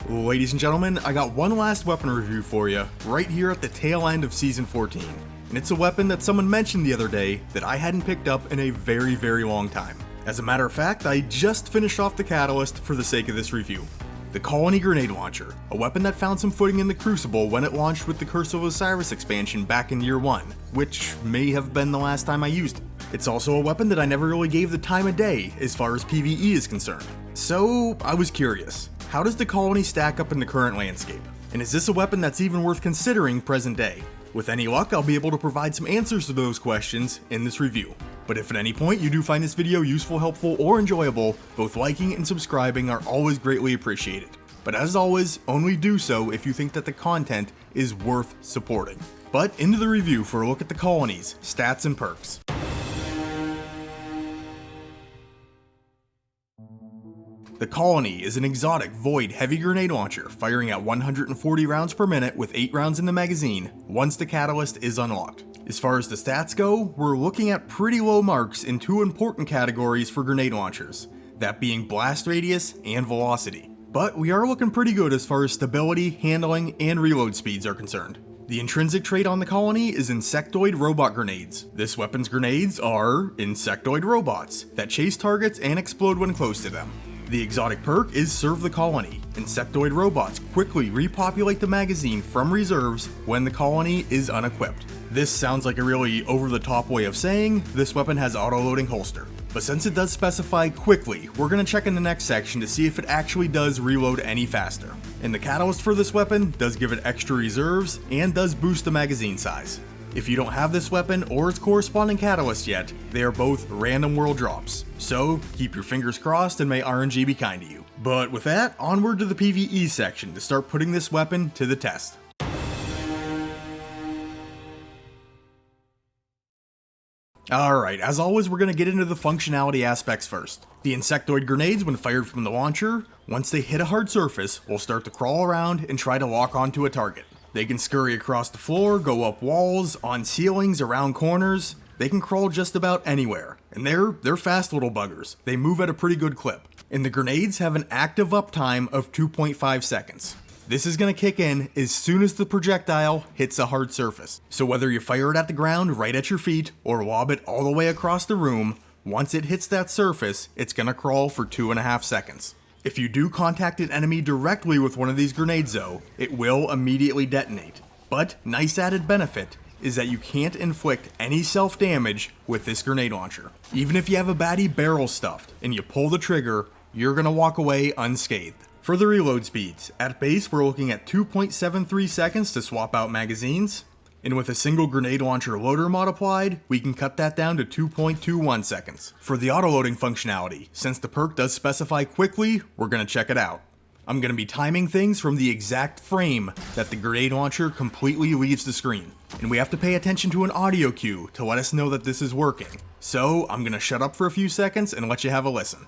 Ladies and gentlemen, I got one last weapon review for you, right here at the tail end of Season 14. And it's a weapon that someone mentioned the other day that I hadn't picked up in a very long time. As a matter of fact, I just finished off the catalyst for the sake of this review. The Colony Grenade Launcher, a weapon that found some footing in the Crucible when it launched with the Curse of Osiris expansion back in Year 1, which may have been the last time I used it. It's also a weapon that I never really gave the time of day as far as PvE is concerned. So I was curious, how does the Colony stack up in the current landscape? And is this a weapon that's even worth considering present day? With any luck, I'll be able to provide some answers to those questions in this review. But if at any point you do find this video useful, helpful, or enjoyable, both liking and subscribing are always greatly appreciated. But as always, only do so if you think that the content is worth supporting. But into the review for a look at the Colony's stats and perks. The Colony is an exotic void heavy grenade launcher firing at 140 rounds per minute with 8 rounds in the magazine once the catalyst is unlocked. As far as the stats go, we're looking at pretty low marks in two important categories for grenade launchers, that being blast radius and velocity. But we are looking pretty good as far as stability, handling, and reload speeds are concerned. The intrinsic trait on the Colony is Insectoid Robot Grenades. This weapon's grenades are insectoid robots that chase targets and explode when close to them. The exotic perk is Serve the Colony. Insectoid robots quickly repopulate the magazine from reserves when the Colony is unequipped. This sounds like a really over-the-top way of saying this weapon has auto-loading holster. But since it does specify quickly, we're going to check in the next section to see if it actually does reload any faster. And the catalyst for this weapon does give it extra reserves and does boost the magazine size. If you don't have this weapon or its corresponding catalyst yet, they are both random world drops. So keep your fingers crossed and may RNG be kind to you. But with that, onward to the PvE section to start putting this weapon to the test. Alright, as always we're going to get into the functionality aspects first. The insectoid grenades, when fired from the launcher, once they hit a hard surface, will start to crawl around and try to lock onto a target. They can scurry across the floor, go up walls, on ceilings, around corners. They can crawl just about anywhere. And they're fast little buggers. They move at a pretty good clip. And the grenades have an active uptime of 2.5 seconds. This is going to kick in as soon as the projectile hits a hard surface. So whether you fire it at the ground right at your feet or lob it all the way across the room, once it hits that surface, it's going to crawl for 2.5 seconds. If you do contact an enemy directly with one of these grenades though, it will immediately detonate. But nice added benefit is that you can't inflict any self-damage with this grenade launcher. Even if you have a baddie barrel stuffed and you pull the trigger, you're gonna walk away unscathed. For the reload speeds, at base we're looking at 2.73 seconds to swap out magazines. And with a single grenade launcher loader mod applied, we can cut that down to 2.21 seconds. For the autoloading functionality, since the perk does specify quickly, we're going to check it out. I'm going to be timing things from the exact frame that the grenade launcher completely leaves the screen. And we have to pay attention to an audio cue to let us know that this is working. So I'm going to shut up for a few seconds and let you have a listen.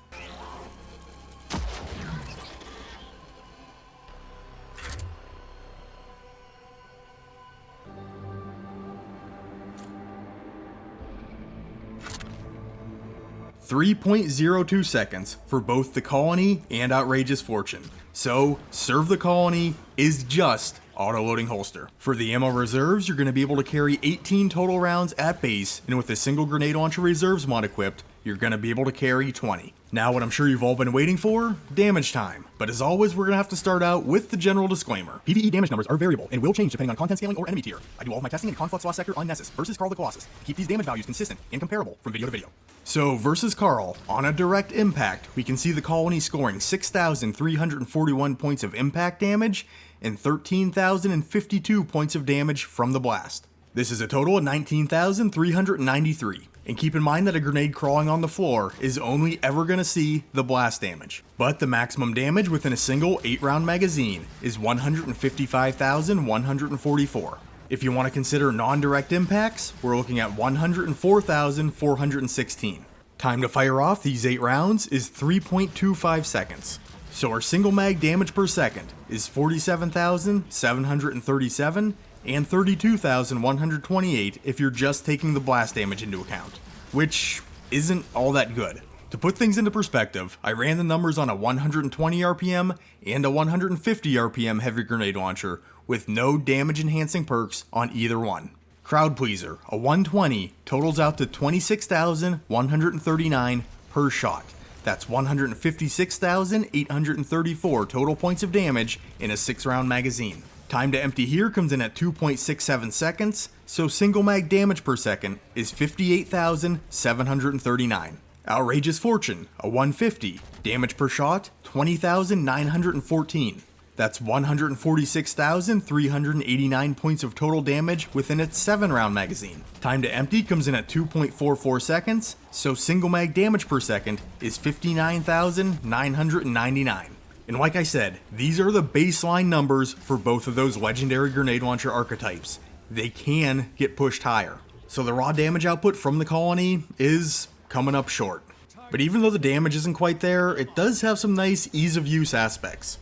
.02 seconds for both the Colony and Outrageous Fortune. So, Serve the Colony is just auto-loading holster. For the ammo reserves, you're going to be able to carry 18 total rounds at base, and with a single grenade launcher reserves mod equipped, you're going to be able to carry 20. Now what I'm sure you've all been waiting for, damage time. But as always, we're going to have to start out with the general disclaimer. PvE damage numbers are variable and will change depending on content scaling or enemy tier. I do all of my testing in Conflux Lost Sector on Nessus versus Carl the Colossus to keep these damage values consistent and comparable from video to video. So versus Carl, on a direct impact, we can see the Colony scoring 6,341 points of impact damage and 13,052 points of damage from the blast. This is a total of 19,393. And keep in mind that a grenade crawling on the floor is only ever going to see the blast damage. But the maximum damage within a single 8-round magazine is 155,144. If you want to consider non-direct impacts, we're looking at 104,416. Time to fire off these 8 rounds is 3.25 seconds. So our single mag damage per second is 47,737 and 32,128 if you're just taking the blast damage into account, which isn't all that good. To put things into perspective, I ran the numbers on a 120 RPM and a 150 RPM heavy grenade launcher with no damage enhancing perks on either one. Crowd Pleaser, a 120, totals out to 26,139 per shot. That's 156,834 total points of damage in a 6-round magazine. Time to empty here comes in at 2.67 seconds, so single mag damage per second is 58,739. Outrageous Fortune, a 150, damage per shot 20,914. That's 146,389 points of total damage within its 7-round magazine. Time to empty comes in at 2.44 seconds, so single mag damage per second is 59,999. And like I said, these are the baseline numbers for both of those legendary grenade launcher archetypes. They can get pushed higher. So the raw damage output from the colony is coming up short. But even though the damage isn't quite there, it does have some nice ease of use aspects.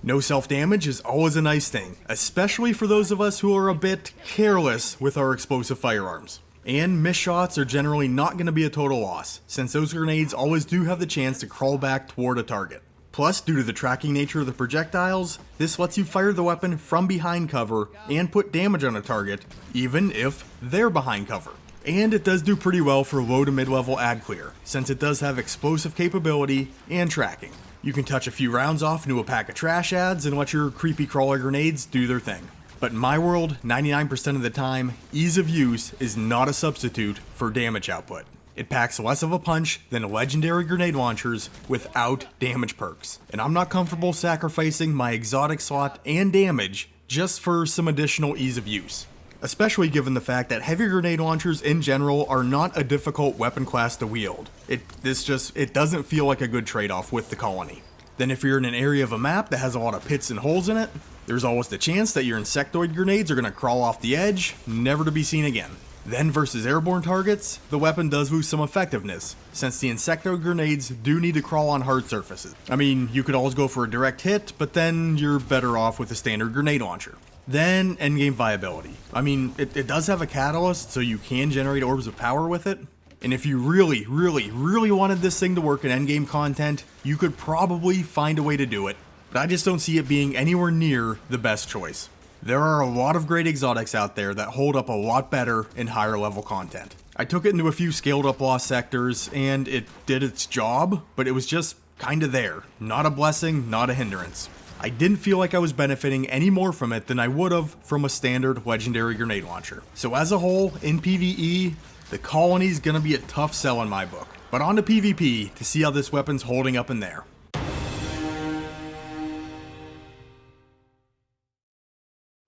No self-damage is always a nice thing, especially for those of us who are a bit careless with our explosive firearms. And missed shots are generally not going to be a total loss, since those grenades always do have the chance to crawl back toward a target. Plus, due to the tracking nature of the projectiles, this lets you fire the weapon from behind cover and put damage on a target, even if they're behind cover. And it does do pretty well for low to mid-level ad clear, since it does have explosive capability and tracking. You can touch a few rounds off into a pack of trash ads and let your creepy crawler grenades do their thing. But in my world, 99% of the time, ease of use is not a substitute for damage output. It packs less of a punch than legendary grenade launchers without damage perks. And I'm not comfortable sacrificing my exotic slot and damage just for some additional ease of use. Especially given the fact that heavy grenade launchers in general are not a difficult weapon class to wield. It doesn't feel like a good trade-off with the colony. Then if you're in an area of a map that has a lot of pits and holes in it, there's always the chance that your insectoid grenades are going to crawl off the edge, never to be seen again. Then versus airborne targets, the weapon does lose some effectiveness, since the insectoid grenades do need to crawl on hard surfaces. I mean, you could always go for a direct hit, but then you're better off with a standard grenade launcher. Then, endgame viability. I mean, it does have a catalyst, so you can generate orbs of power with it. And if you really wanted this thing to work in endgame content, you could probably find a way to do it. But I just don't see it being anywhere near the best choice. There are a lot of great exotics out there that hold up a lot better in higher level content. I took it into a few scaled up lost sectors, and it did its job, but it was just kinda there. Not a blessing, not a hindrance. I didn't feel like I was benefiting any more from it than I would have from a standard legendary grenade launcher. So as a whole, in PvE, the colony's gonna be a tough sell in my book. But on to PvP to see how this weapon's holding up in there.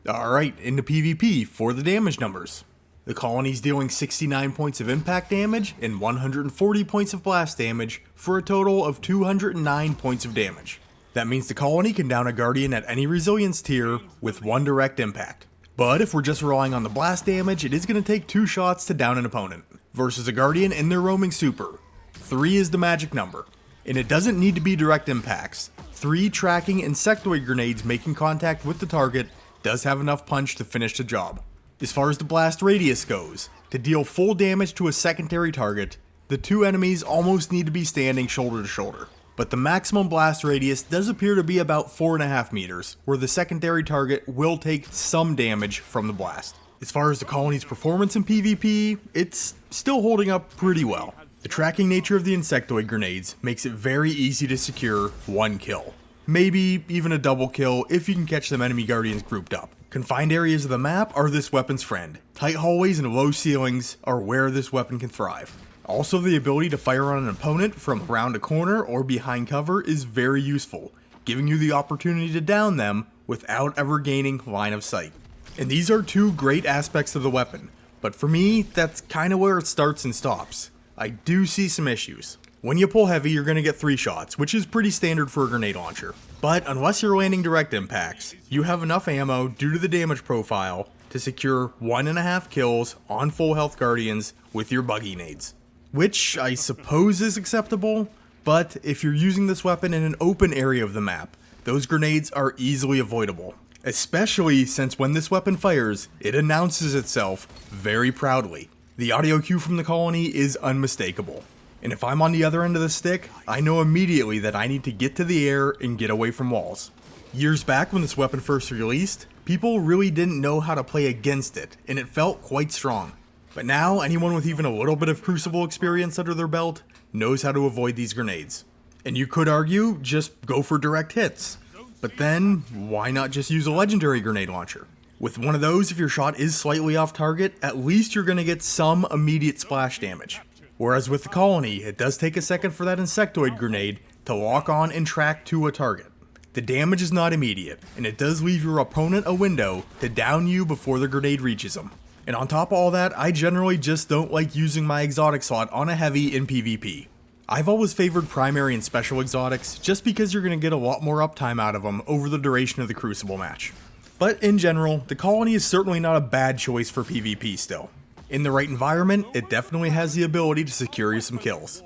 Alright, into PvP for the damage numbers. The colony's dealing 69 points of impact damage and 140 points of blast damage for a total of 209 points of damage. That means the colony can down a guardian at any resilience tier with one direct impact. But if we're just relying on the blast damage, it is going to take 2 shots to down an opponent, versus a guardian in their roaming super. 3 is the magic number. And it doesn't need to be direct impacts. 3 tracking insectoid grenades making contact with the target does have enough punch to finish the job. As far as the blast radius goes, to deal full damage to a secondary target, the 2 enemies almost need to be standing shoulder to shoulder. But the maximum blast radius does appear to be about 4.5 meters, where the secondary target will take some damage from the blast. As far as the colony's performance in PvP, it's still holding up pretty well. The tracking nature of the insectoid grenades makes it very easy to secure 1 kill. Maybe even a double kill if you can catch some enemy guardians grouped up. Confined areas of the map are this weapon's friend. Tight hallways and low ceilings are where this weapon can thrive. Also, the ability to fire on an opponent from around a corner or behind cover is very useful, giving you the opportunity to down them without ever gaining line of sight. And these are 2 great aspects of the weapon, but for me, that's kinda where it starts and stops. I do see some issues. When you pull heavy, you're gonna get 3 shots, which is pretty standard for a grenade launcher. But unless you're landing direct impacts, you have enough ammo due to the damage profile to secure 1.5 kills on full health guardians with your buggy nades. Which I suppose is acceptable, but if you're using this weapon in an open area of the map, those grenades are easily avoidable. Especially since when this weapon fires, it announces itself very proudly. The audio cue from the colony is unmistakable. And if I'm on the other end of the stick, I know immediately that I need to get to the air and get away from walls. Years back when this weapon first released, people really didn't know how to play against it, and it felt quite strong. But now, anyone with even a little bit of Crucible experience under their belt knows how to avoid these grenades. And you could argue, just go for direct hits. But then, why not just use a legendary grenade launcher? With one of those, if your shot is slightly off target, at least you're going to get some immediate splash damage. Whereas with the Colony, it does take a second for that insectoid grenade to lock on and track to a target. The damage is not immediate, and it does leave your opponent a window to down you before the grenade reaches them. And on top of all that, I generally just don't like using my exotic slot on a heavy in PvP. I've always favored primary and special exotics just because you're going to get a lot more uptime out of them over the duration of the Crucible match. But in general, the Colony is certainly not a bad choice for PvP still. In the right environment, it definitely has the ability to secure you some kills.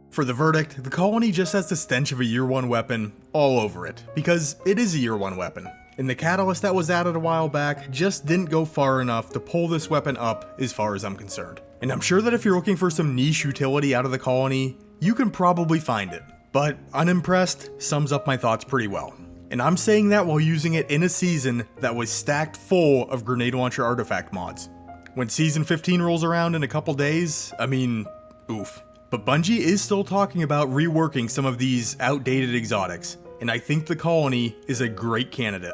For the verdict, the Colony just has the stench of a year 1 weapon all over it, because it is a year 1 weapon. And the catalyst that was added a while back just didn't go far enough to pull this weapon up as far as I'm concerned. And I'm sure that if you're looking for some niche utility out of the Colony, you can probably find it. But unimpressed sums up my thoughts pretty well. And I'm saying that while using it in a season that was stacked full of grenade launcher artifact mods. When season 15 rolls around in a couple days, I mean, oof. But Bungie is still talking about reworking some of these outdated exotics, and I think the Colony is a great candidate.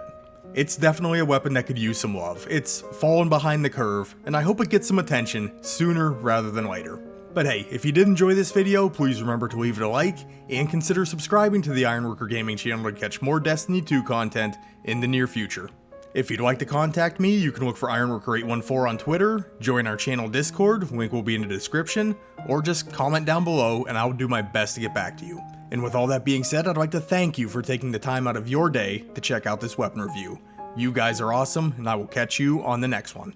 It's definitely a weapon that could use some love. It's fallen behind the curve, and I hope it gets some attention sooner rather than later. But hey, if you did enjoy this video, please remember to leave it a like, and consider subscribing to the Ironworker Gaming channel to catch more Destiny 2 content in the near future. If you'd like to contact me, you can look for Ironworker814 on Twitter, join our channel Discord, link will be in the description, or just comment down below and I'll do my best to get back to you. And with all that being said, I'd like to thank you for taking the time out of your day to check out this weapon review. You guys are awesome, and I will catch you on the next one.